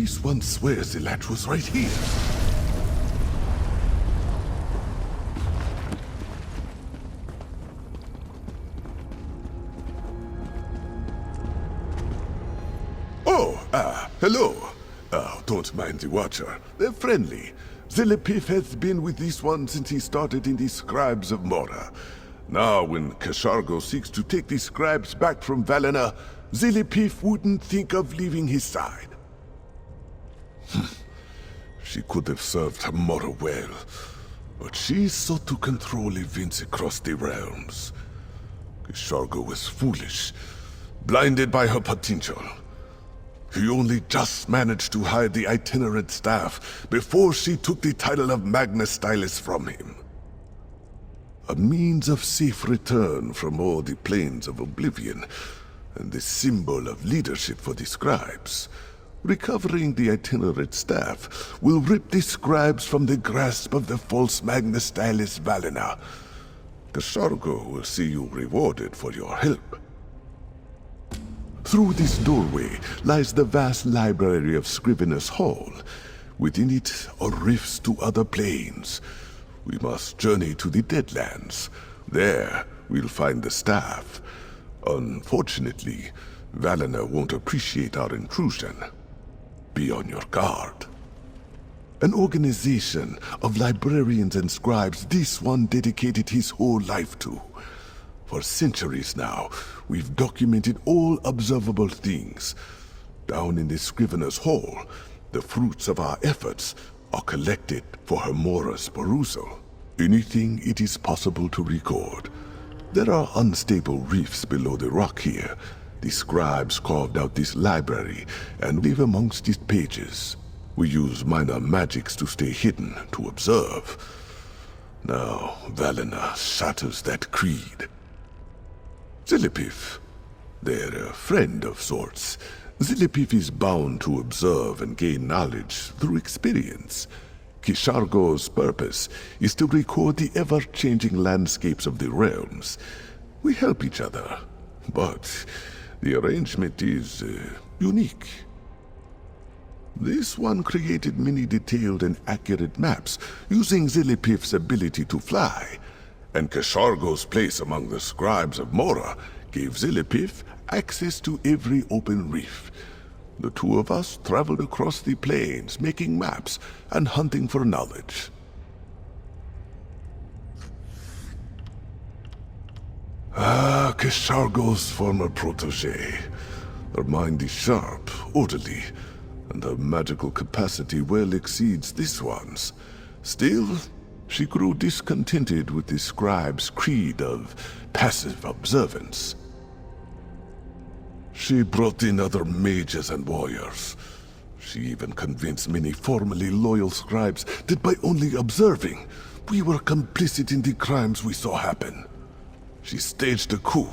This one swears the latch was right here. Hello. Don't mind the Watcher. They're friendly. Zilipif has been with this one since he started in the Scribes of Mora. Now, when Kashargo seeks to take the Scribes back from Valena, Zilipif wouldn't think of leaving his side. She could have served her Mora well, but she sought to control events across the realms. Kashargo was foolish, blinded by her potential. He only just managed to hide the itinerant staff before she took the title of Magnus Stylus from him. A means of safe return from all the planes of oblivion, and the symbol of leadership for the Scribes. Recovering the itinerant staff will rip the Scribes from the grasp of the false Magnus Stylus Valena. Kashargo will see you rewarded for your help. Through this doorway lies the vast library of Scrivener's Hall. Within it are rifts to other planes. We must journey to the Deadlands. There, we'll find the staff. Unfortunately, Valena won't appreciate our intrusion. Be on your guard. An organization of librarians and scribes this one dedicated his whole life to. For centuries now, we've documented all observable things. Down in the Scrivener's Hall, the fruits of our efforts are collected for Mora's perusal. Anything it is possible to record. There are unstable reefs below the rock here. The scribes carved out this library and live amongst its pages. We use minor magics to stay hidden, to observe. Now, Valena shatters that creed. Zilipif, they're a friend of sorts. Zilipif is bound to observe and gain knowledge through experience. Kishargo's purpose is to record the ever-changing landscapes of the realms. We help each other, but the arrangement is unique. This one created many detailed and accurate maps using Zilipif's ability to fly. And Kashargo's place among the Scribes of Mora gave Zilipif access to every open reef. The two of us traveled across the plains, making maps and hunting for knowledge. Kashargo's former protege. Her mind is sharp, orderly, and her magical capacity well exceeds this one's. Still, she grew discontented with the scribe's creed of passive observance. She brought in other mages and warriors. She even convinced many formerly loyal scribes that by only observing, we were complicit in the crimes we saw happen. She staged a coup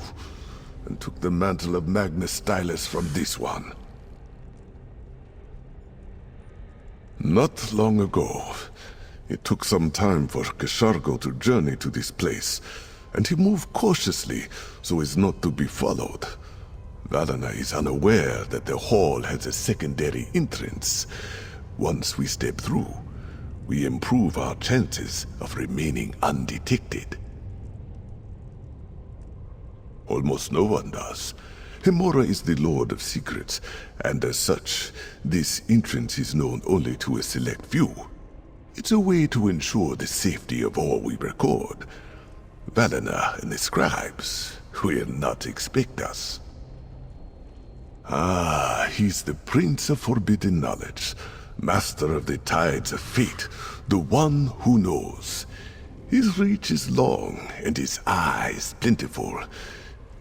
and took the mantle of Magnus Stylus from this one. Not long ago, it took some time for Kashargo to journey to this place, and he moved cautiously so as not to be followed. Valena is unaware that the hall has a secondary entrance. Once we step through, we improve our chances of remaining undetected. Almost no one does. Mora is the Lord of Secrets, and as such, this entrance is known only to a select few. It's a way to ensure the safety of all we record. Valena and the scribes will not expect us. He's the Prince of Forbidden Knowledge, Master of the Tides of Fate, the one who knows. His reach is long, and his eyes plentiful.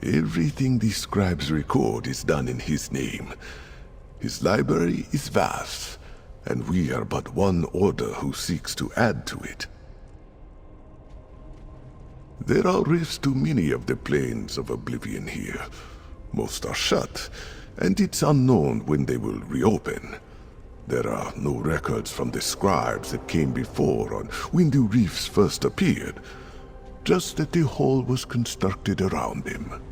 Everything the scribes record is done in his name. His library is vast, and we are but one order who seeks to add to it. There are rifts to many of the planes of oblivion here. Most are shut, and it's unknown when they will reopen. There are no records from the scribes that came before on when the reefs first appeared, just that the hall was constructed around them.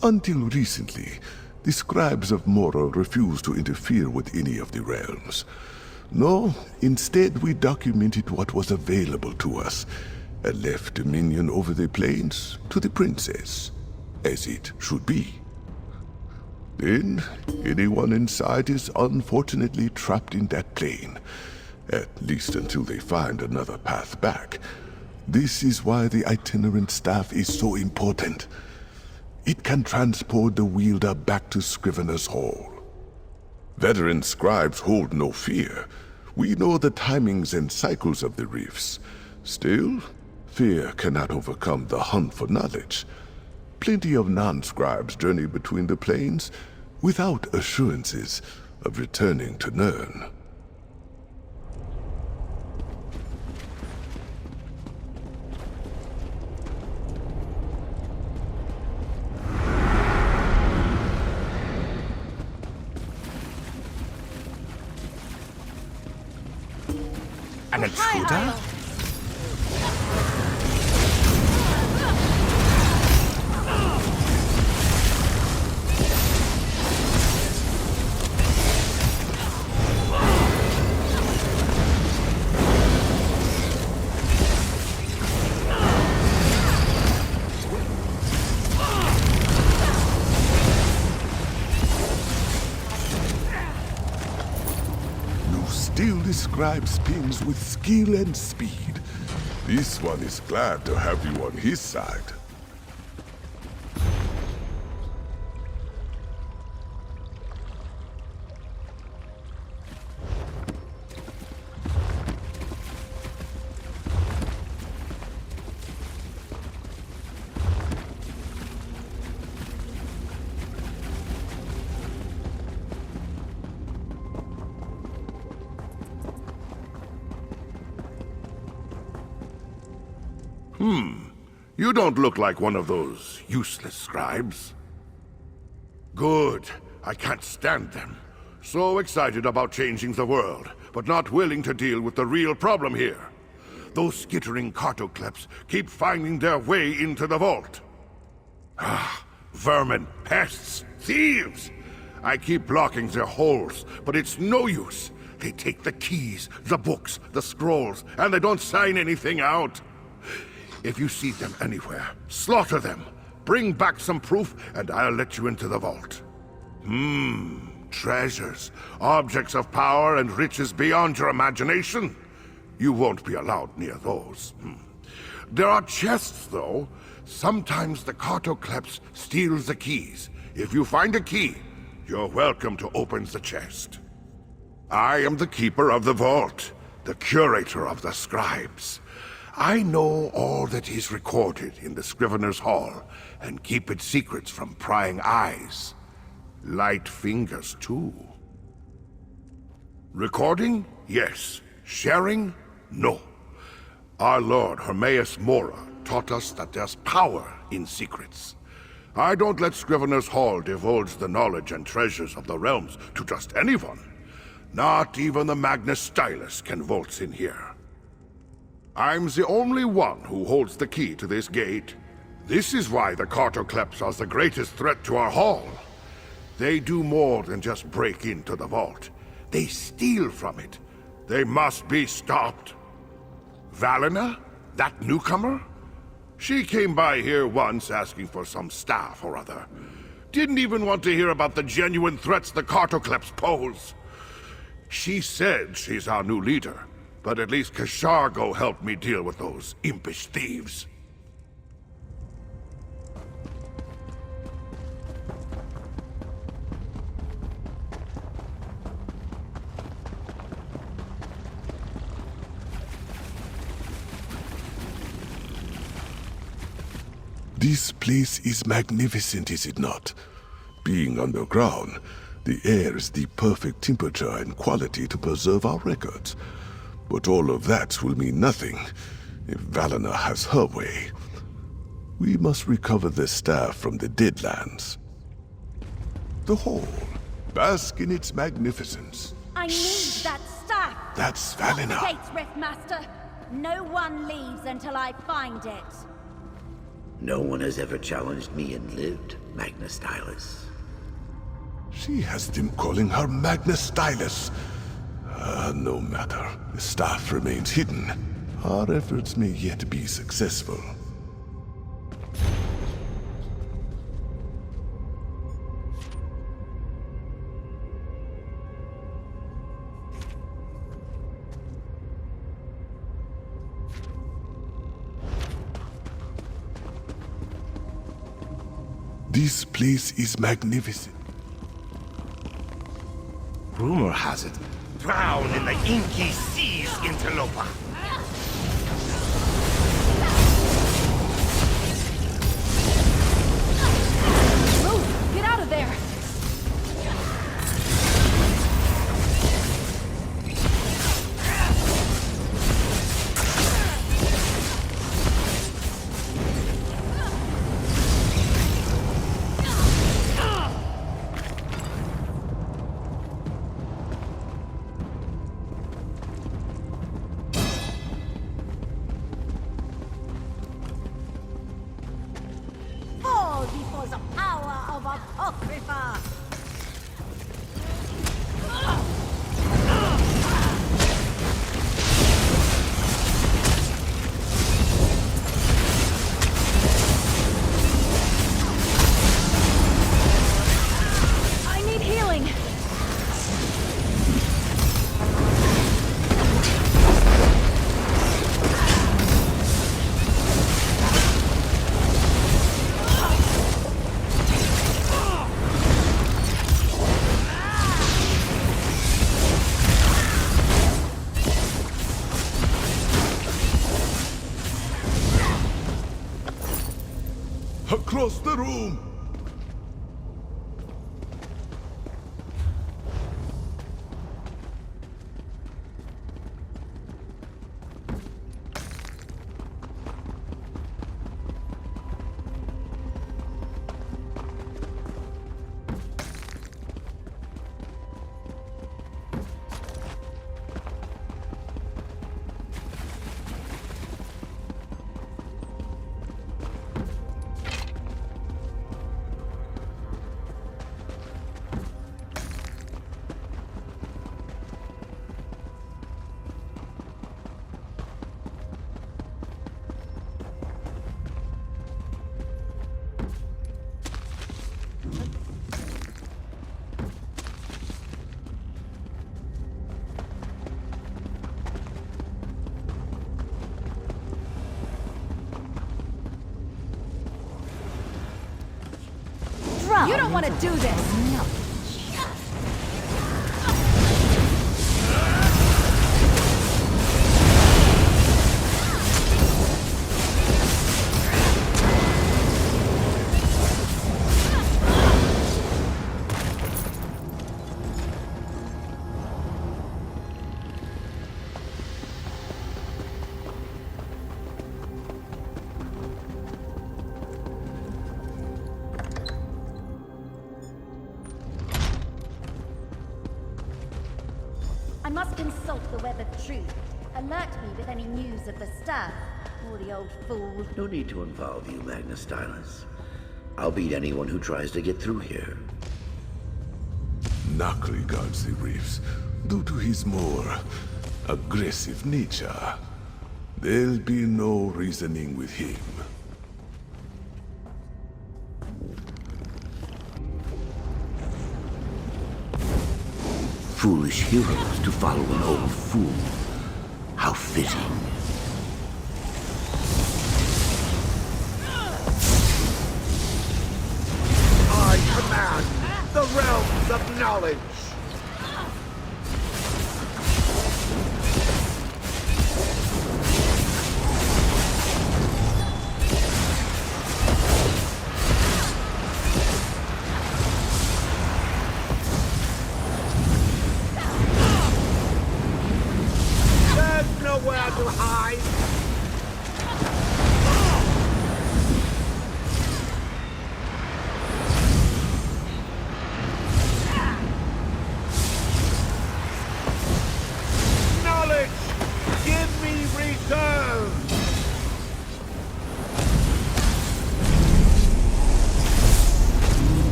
Until recently, The scribes of Mora refused to interfere with any of the realms. No, instead we documented what was available to us, and left dominion over the plains to the princess, as it should be. Then, anyone inside is unfortunately trapped in that plane, at least until they find another path back. This is why the itinerant staff is so important. It can transport the wielder back to Scrivener's Hall. Veteran scribes hold no fear. We know the timings and cycles of the rifts. Still, fear cannot overcome the hunt for knowledge. Plenty of non-scribes journey between the planes without assurances of returning to Nirn. An intruder? Still describes spins with skill and speed. This one is glad to have you on his side. You don't look like one of those useless scribes. Good. I can't stand them. So excited about changing the world, but not willing to deal with the real problem here. Those skittering cartocleps keep finding their way into the vault. Ah, vermin, pests, thieves! I keep blocking their holes, but it's no use. They take the keys, the books, the scrolls, and they don't sign anything out. If you see them anywhere, slaughter them. Bring back some proof, and I'll let you into the vault. Treasures, objects of power and riches beyond your imagination. You won't be allowed near those. There are chests, though. Sometimes the cartocleps steals the keys. If you find a key, you're welcome to open the chest. I am the keeper of the vault, the curator of the scribes. I know all that is recorded in the Scrivener's Hall, and keep its secrets from prying eyes. Light fingers, too. Recording? Yes. Sharing? No. Our Lord Hermaeus Mora taught us that there's power in secrets. I don't let Scrivener's Hall divulge the knowledge and treasures of the realms to just anyone. Not even the Magnus Stylus can waltz in here. I'm the only one who holds the key to this gate. This is why the cartocleps are the greatest threat to our hall. They do more than just break into the vault. They steal from it. They must be stopped. Valina? That newcomer? She came by here once asking for some staff or other. Didn't even want to hear about the genuine threats the cartocleps pose. She said she's our new leader. But at least Kashargo helped me deal with those impish thieves. This place is magnificent, is it not? Being underground, the air is the perfect temperature and quality to preserve our records. But all of that will mean nothing if Valina has her way. We must recover the staff from the Deadlands. The hall, bask in its magnificence. I need that staff! That's Valina! Gates, Riftmaster! No one leaves until I find it. No one has ever challenged me and lived, Magnus Stylus. She has them calling her Magnus Stylus. No matter. The staff remains hidden. Our efforts may yet be successful. This place is magnificent. Rumor has it. Drown in the inky seas, interloper. Move! Get out of there! Fall before the power of Apocrypha! I need healing! Across the room! You don't want to do this! No. I must consult the Web of Truth. Alert me with any news of the staff, or the old fool. No need to involve you, Magnus Stylus. I'll beat anyone who tries to get through here. Nak regards the reefs due to his more aggressive nature. There'll be no reasoning with him. Foolish heroes to follow an old fool. How fitting. I command the realms of knowledge! There's nowhere to hide!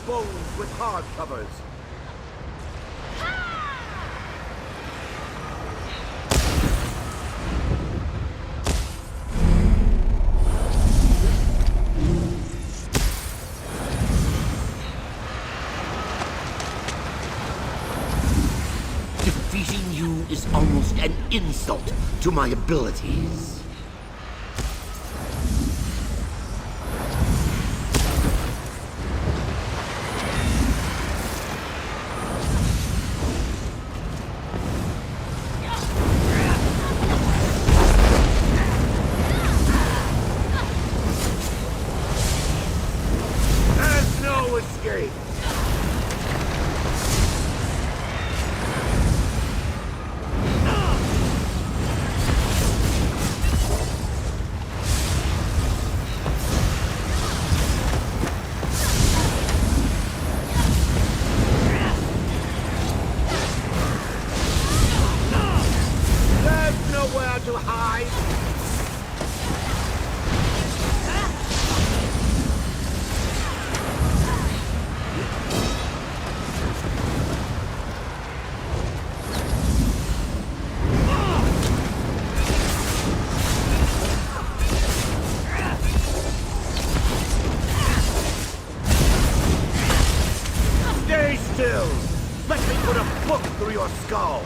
bones with hard covers. Defeating you is almost an insult to my abilities. There's no escape! There's nowhere to hide! Stay still! Let me put a book through your skull!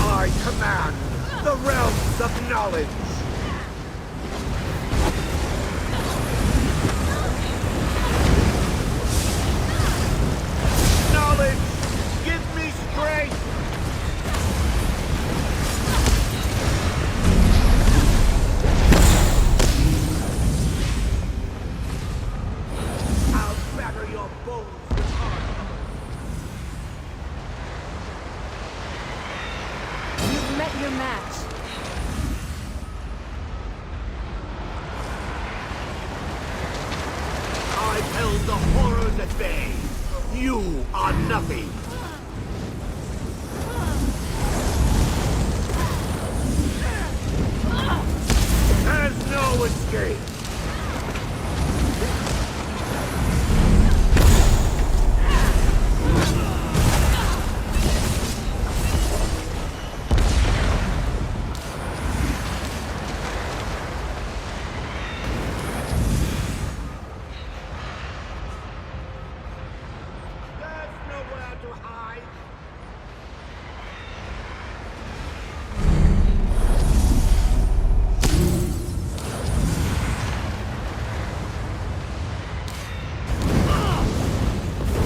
I command the realms of knowledge! Knowledge! Give me strength! I'll batter your bones with hard covers. You've met your match. I've held the horrors at bay. You are nothing. There's no escape. There's nowhere to hide.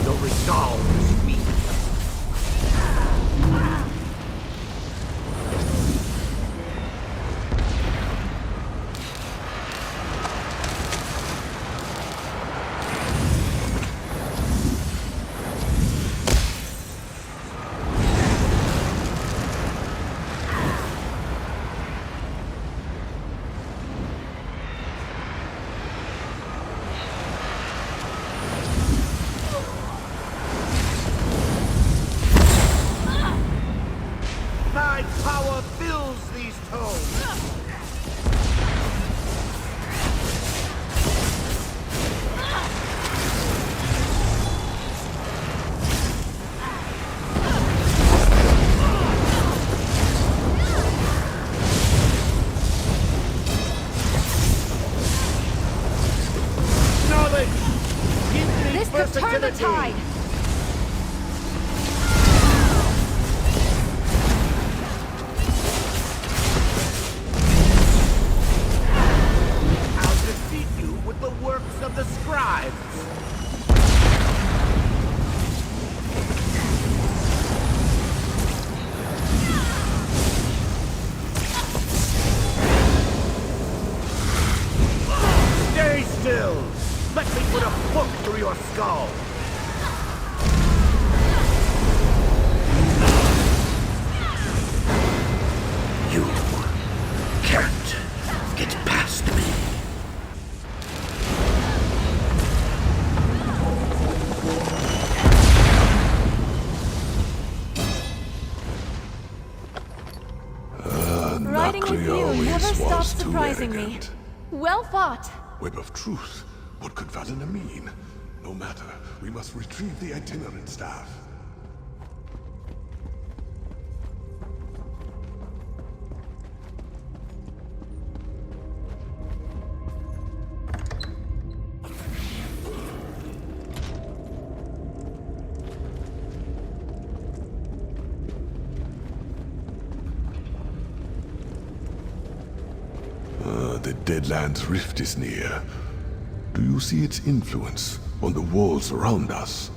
The resolve is weak. My power fills these tomes. Knowledge! Give me This could turn the versatility. tide. I'll defeat you with the works of the scribes. Stay still. Let me put a book through your skull. You can't get past me. surprising me. arrogant. Well fought. Web of truth. What could Valena mean? No matter, we must retrieve the itinerant staff. The Deadlands Rift is near. Do you see its influence on the walls around us?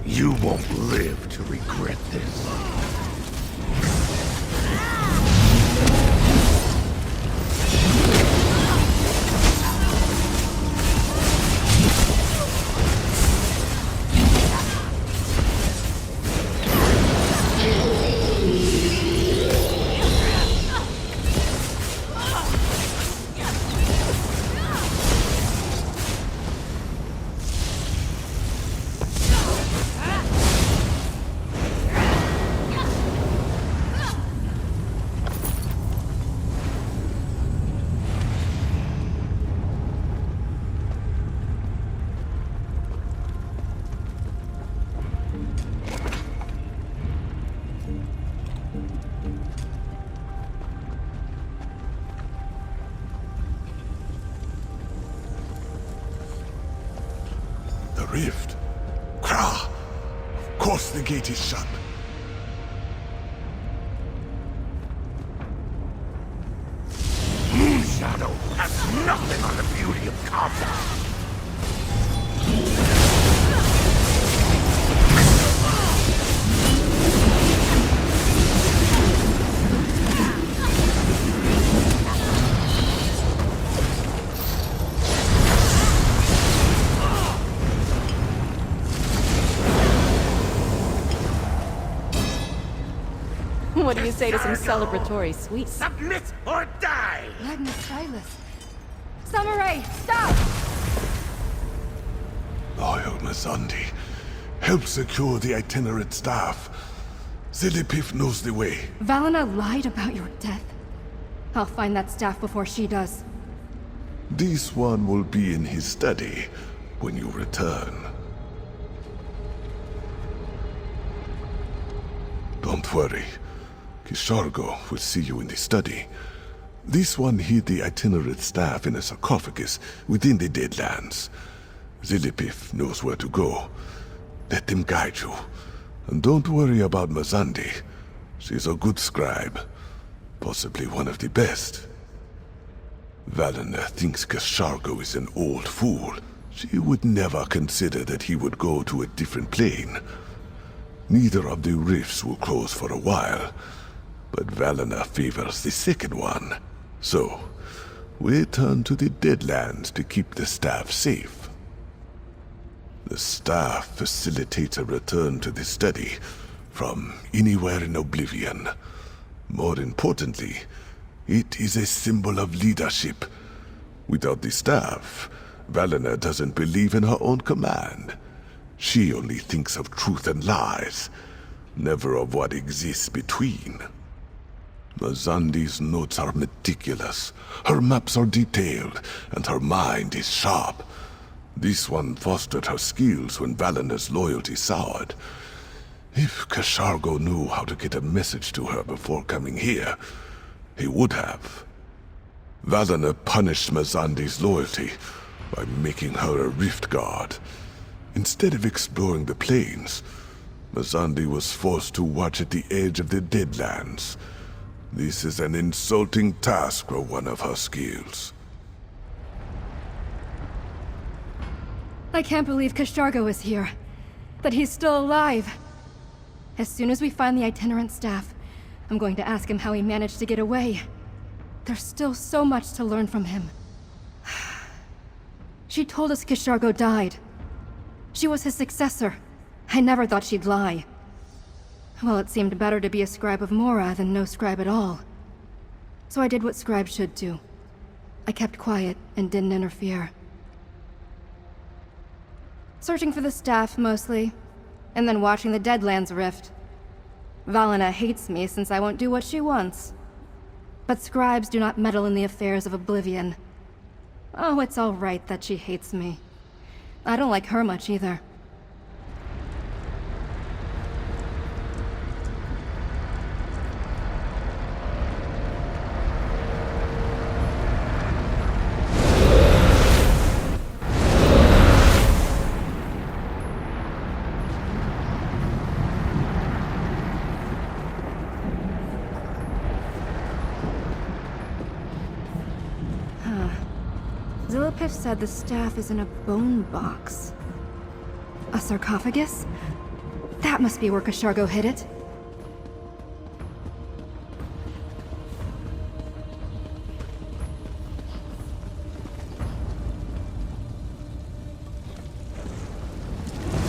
You won't live to regret this. The rift. Krah! Of course the gate is shut. Moon Shadow has nothing on the beauty of combat. What do you say to some celebratory sweets? Submit or die! Magnus Stylus. Samurai, stop! Loyal Mazandi, help secure the itinerant staff. Zilipif knows the way. Valena lied about your death. I'll find that staff before she does. This one will be in his study when you return. Don't worry. Kishargo will see you in the study. This one hid the itinerant staff in a sarcophagus within the Deadlands. Zilipif knows where to go. Let them guide you. And don't worry about Mazandi. She's a good scribe. Possibly one of the best. Valena thinks Kishargo is an old fool. She would never consider that he would go to a different plane. Neither of the rifts will close for a while. But Valena favors the second one. So, we turn to the Deadlands to keep the staff safe. The staff facilitates a return to the study from anywhere in Oblivion. More importantly, it is a symbol of leadership. Without the staff, Valena doesn't believe in her own command. She only thinks of truth and lies, never of what exists between. Mazandi's notes are meticulous, her maps are detailed, and her mind is sharp. This one fostered her skills when Valena's loyalty soured. If Kishargo knew how to get a message to her before coming here, he would have. Valena punished Mazandi's loyalty by making her a rift guard. Instead of exploring the plains, Mazandi was forced to watch at the edge of the Deadlands. This is an insulting task for one of her skills. I can't believe Kishargo is here. That he's still alive. As soon as we find the itinerant staff, I'm going to ask him how he managed to get away. There's still so much to learn from him. She told us Kishargo died. She was his successor. I never thought she'd lie. Well, it seemed better to be a scribe of Mora than no scribe at all. So I did what scribes should do. I kept quiet and didn't interfere. Searching for the staff, mostly. And then watching the Deadlands Rift. Valina hates me since I won't do what she wants. But scribes do not meddle in the affairs of Oblivion. Oh, it's all right that she hates me. I don't like her much either. Zilipif said the staff is in a bone box. A sarcophagus? That must be where Kashargo hid it.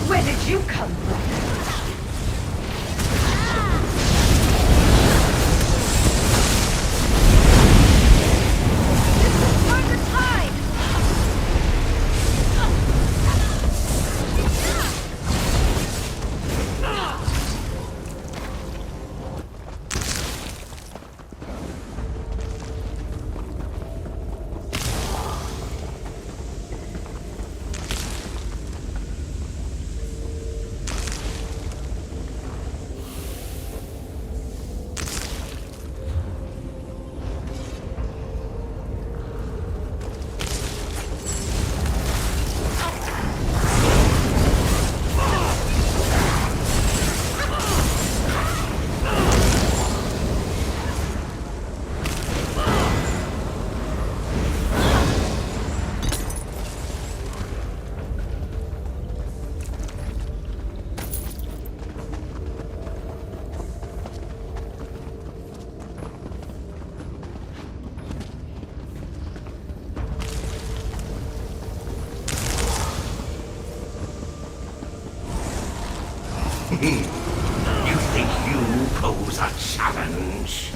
Where did you come from? You think you pose a challenge?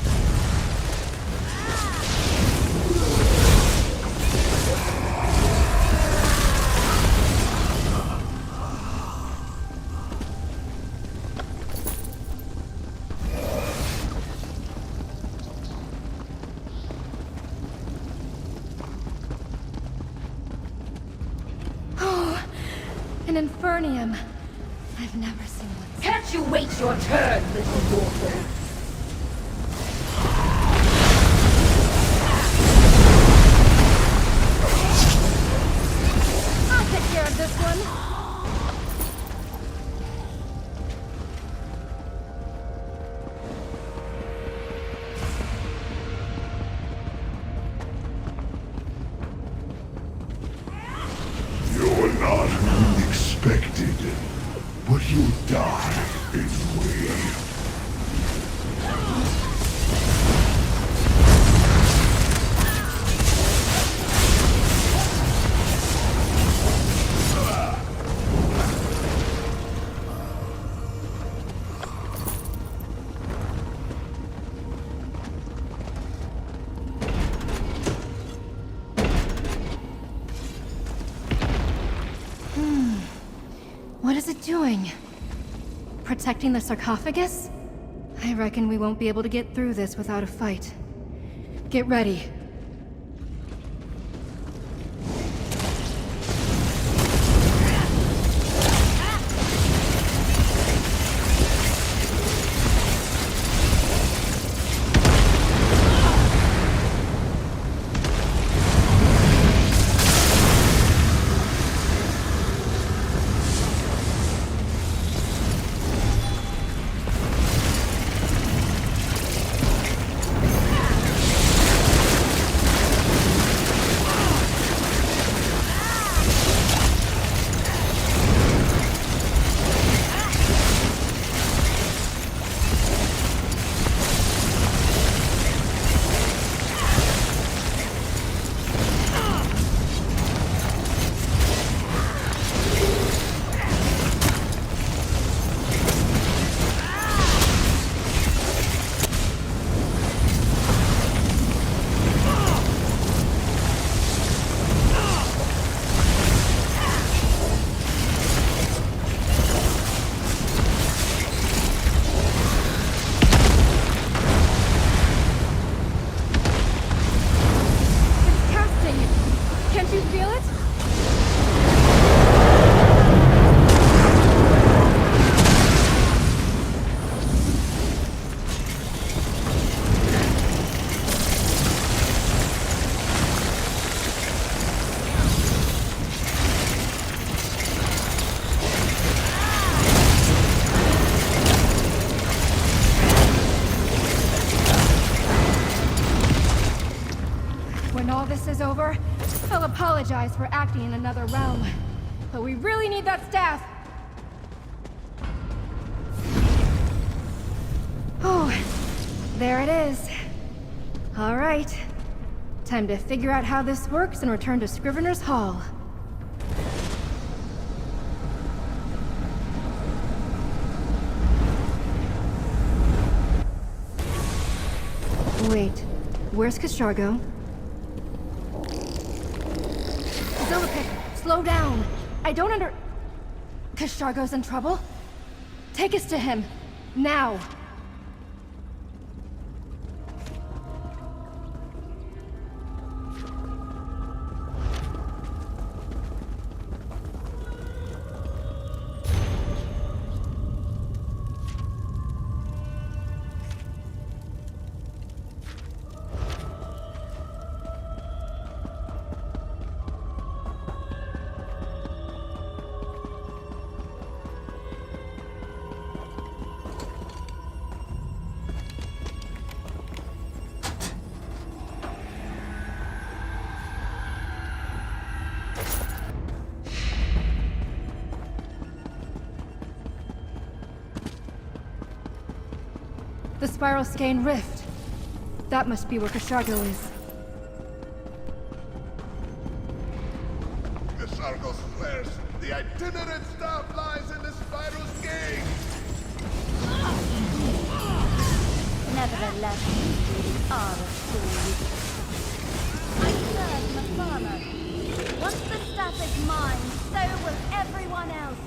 Oh, an Infernium. I've never seen one. Can't you wait your turn, little dwarf? I'll take care of this one. You're not who we expected, but you'll die anyway. What is it doing? Protecting the sarcophagus? I reckon we won't be able to get through this without a fight. Get ready. all this is over, I'll apologize for acting in another realm. But we really need that staff! Oh, there it is. All right. Time to figure out how this works and return to Scrivener's Hall. Wait, where's Kashargo? Zillipic, slow down! I don't Kashargo's in trouble? Take us to him, now! The Spiral Skein Rift. That must be where Kashargo is. Kashargo swears the itinerant staff lies in the Spiral Skein! Nevertheless, you are a fool. I serve Mafala. Once the staff is mine, so will everyone else.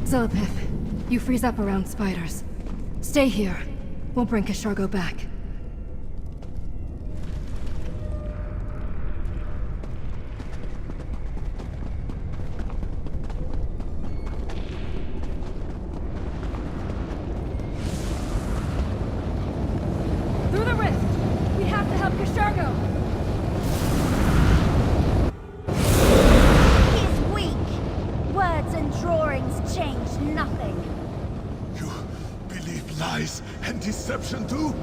Zillipic, you freeze up around spiders. Stay here. We'll bring Kashargo back. Through the rift! We have to help Kashargo! He's weak. Words and drawings change nothing. You believe lies and deception too?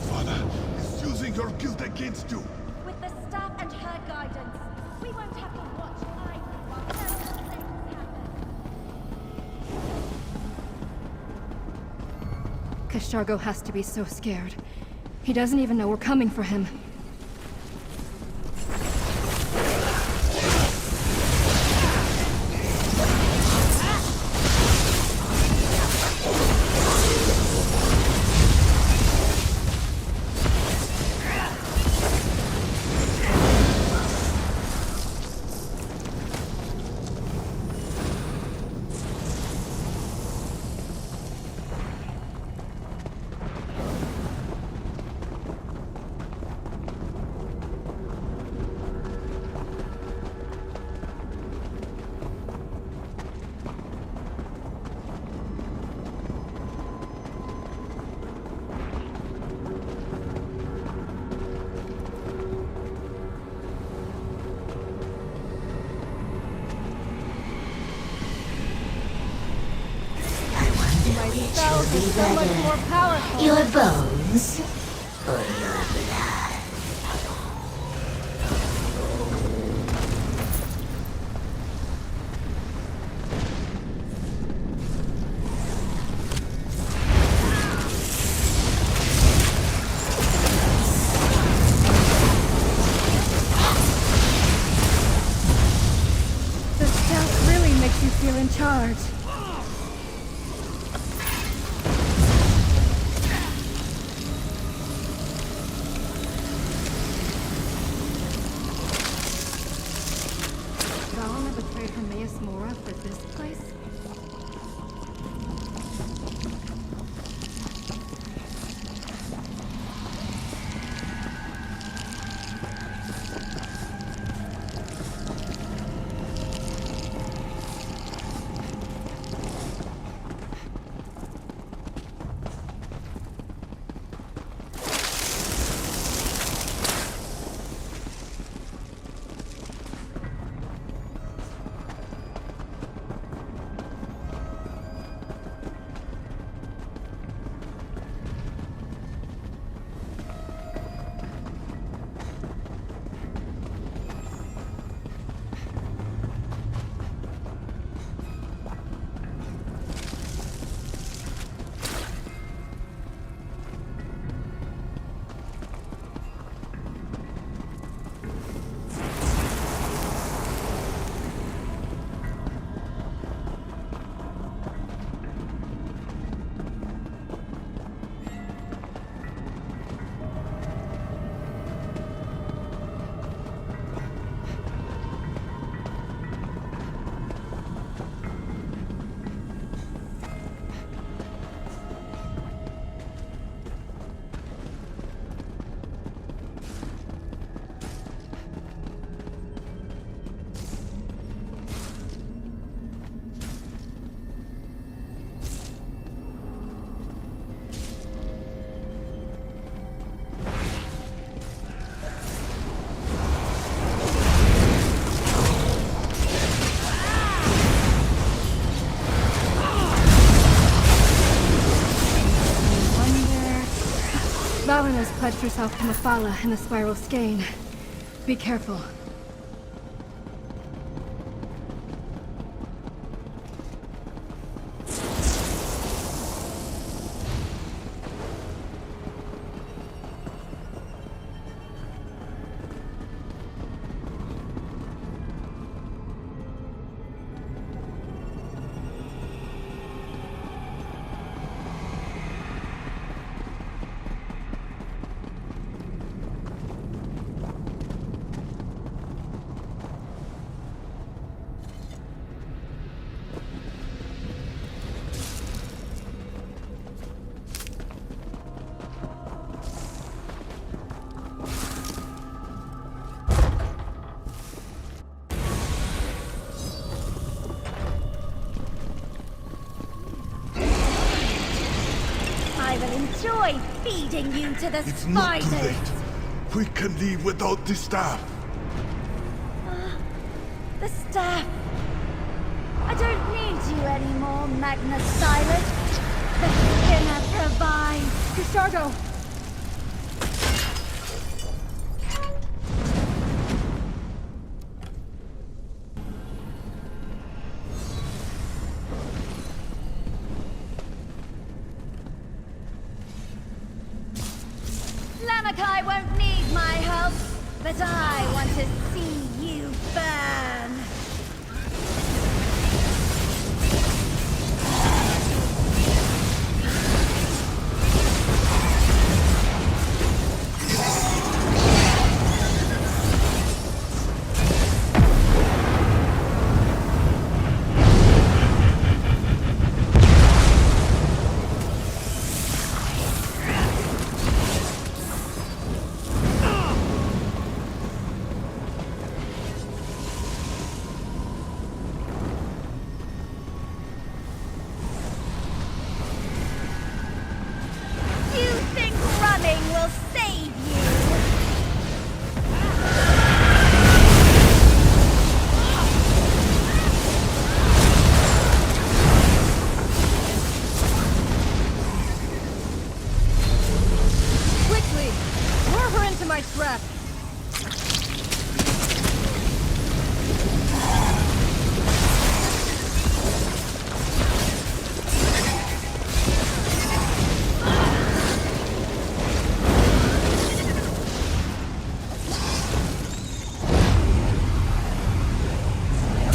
Father is using your guilt against you. With the staff and her guidance, we won't have to watch either while terrible things happen. Kashargo has to be so scared. He doesn't even know we're coming for him. Spells are so much more powerful. Your bones or your blood? The staff really makes you feel in charge. Valena's pledged herself to Mephala and the Spiral Skein. Be careful. I will enjoy feeding you to the It's not spiders. too late. We can leave without the staff. The staff. I don't need you anymore, Magnus Stylus. The Scrivener provides. Kushargo! Lamakai won't need my help, but I want to see you burn. You think running will save you? Quickly! Lure her into my trap!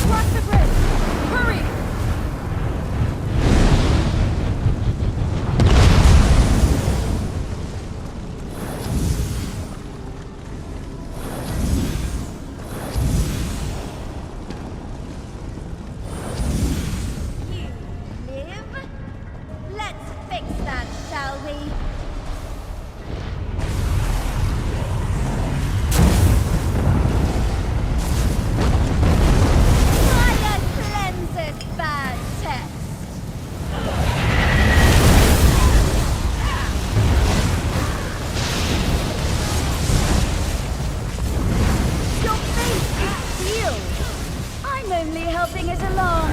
Cross the bridge! Hurry! You live? Let's fix that, shall we? Fire cleanses bad text. Your face is sealed. I'm only helping it along.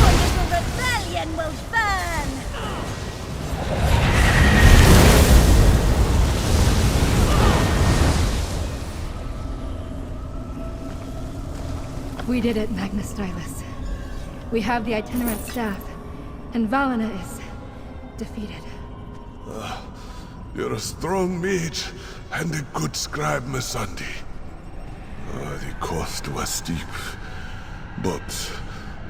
Your little rebellion will burn. We did it, Magnus Stylus. We have the itinerant staff, and Valena is defeated. You're a strong mage and a good scribe, Missandei. The cost was steep, but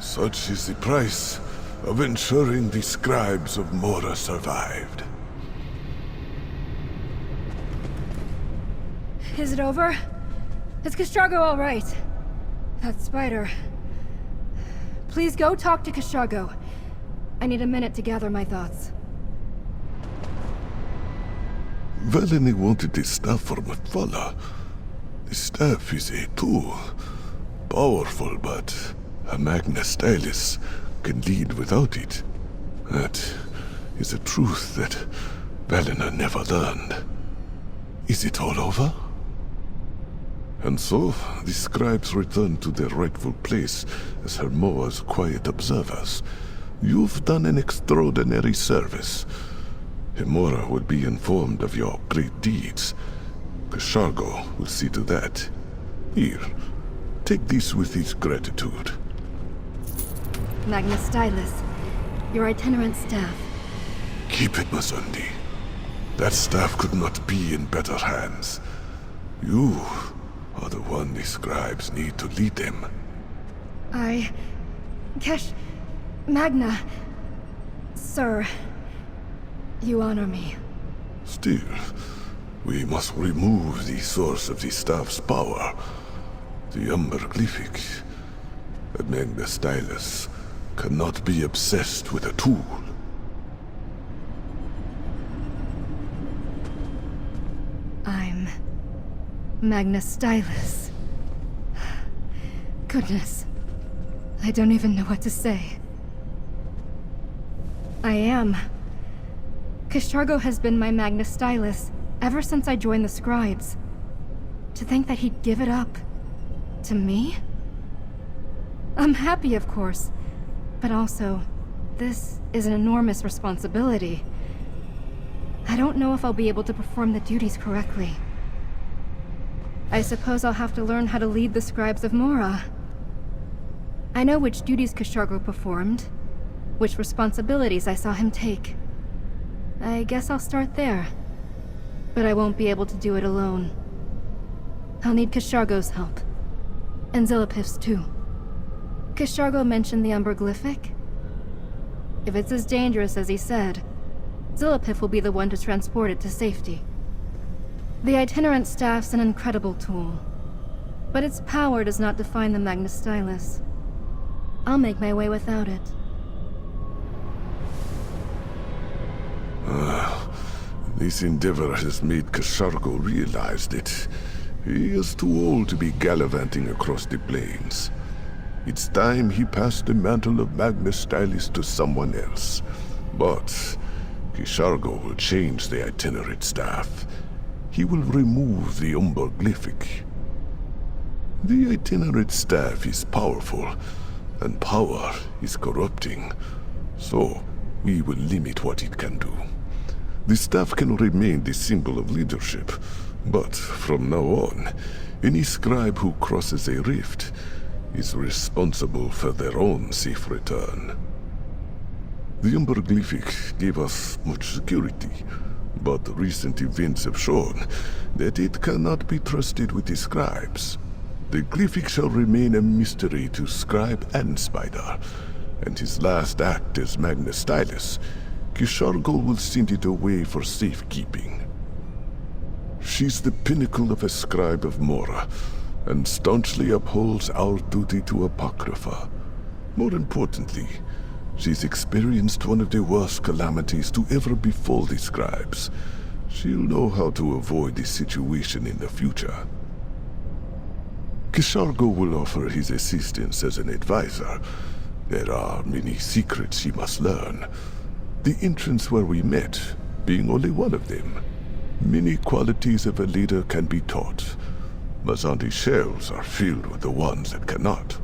such is the price of ensuring the scribes of Mora survived. Is it over? Is Kushargo all right? That spider... Please go talk to Kushargo. I need a minute to gather my thoughts. Valeni wanted the staff for Mephala. The staff is a tool. Powerful, but a Magnus Stylus can lead without it. That is a truth that Valena never learned. Is it all over? And so, the scribes return to their rightful place as Hermoa's quiet observers. You've done an extraordinary service. Hemora will be informed of your great deeds. Kashargo will see to that. Here, take this with his gratitude. Magnus Stylus, your itinerant staff. Keep it, Masundi. That staff could not be in better hands. You are the one the scribes need to lead them. Magna... Sir, you honor me. Still, we must remove the source of the staff's power. The Umberglyphic. Magnus Stylus cannot be obsessed with a tool. I'm... Magnus Stylus. Goodness. I don't even know what to say. I am. Kashargo has been my Magnus Stylus ever since I joined the Scribes. To think that he'd give it up... to me? I'm happy, of course. But also, this is an enormous responsibility. I don't know if I'll be able to perform the duties correctly. I suppose I'll have to learn how to lead the Scribes of Mora. I know which duties Kashargo performed, which responsibilities I saw him take. I guess I'll start there. But I won't be able to do it alone. I'll need Kashargo's help. And Zilipif's too. Kashargo mentioned the Umberglyphic. If it's as dangerous as he said, Zilipif will be the one to transport it to safety. The itinerant staff's an incredible tool, but its power does not define the Magnus Stylus. I'll make my way without it. This endeavor has made Kashargo realize that he is too old to be gallivanting across the plains. It's time he passed the mantle of Magnus Stylus to someone else. But Kashargo will change the itinerant staff. He will remove the Umberglyphic. The itinerant staff is powerful, and power is corrupting. So, we will limit what it can do. The staff can remain the symbol of leadership, but from now on, any scribe who crosses a rift is responsible for their own safe return. The Umberglyphic gave us much security, but recent events have shown that it cannot be trusted with the scribes. The Glyphic shall remain a mystery to Scribe and Spider, and his last act as Magnus Stylus, Kashargo will send it away for safekeeping. She's the pinnacle of a Scribe of Mora, and staunchly upholds our duty to Apocrypha. More importantly, she's experienced one of the worst calamities to ever befall the Scribes. She'll know how to avoid this situation in the future. Kashargo will offer his assistance as an advisor. There are many secrets she must learn. The entrance where we met being only one of them. Many qualities of a leader can be taught. Mazandi's shelves are filled with the ones that cannot.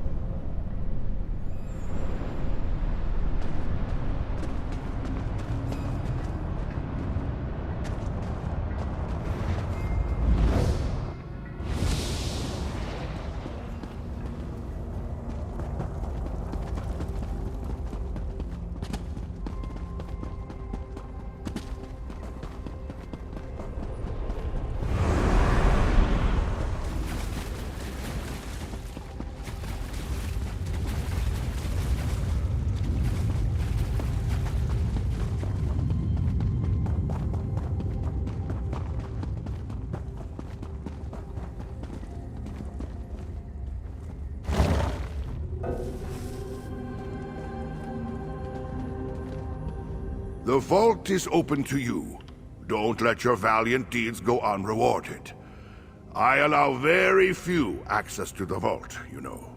The vault is open to you. Don't let your valiant deeds go unrewarded. I allow very few access to the vault, you know.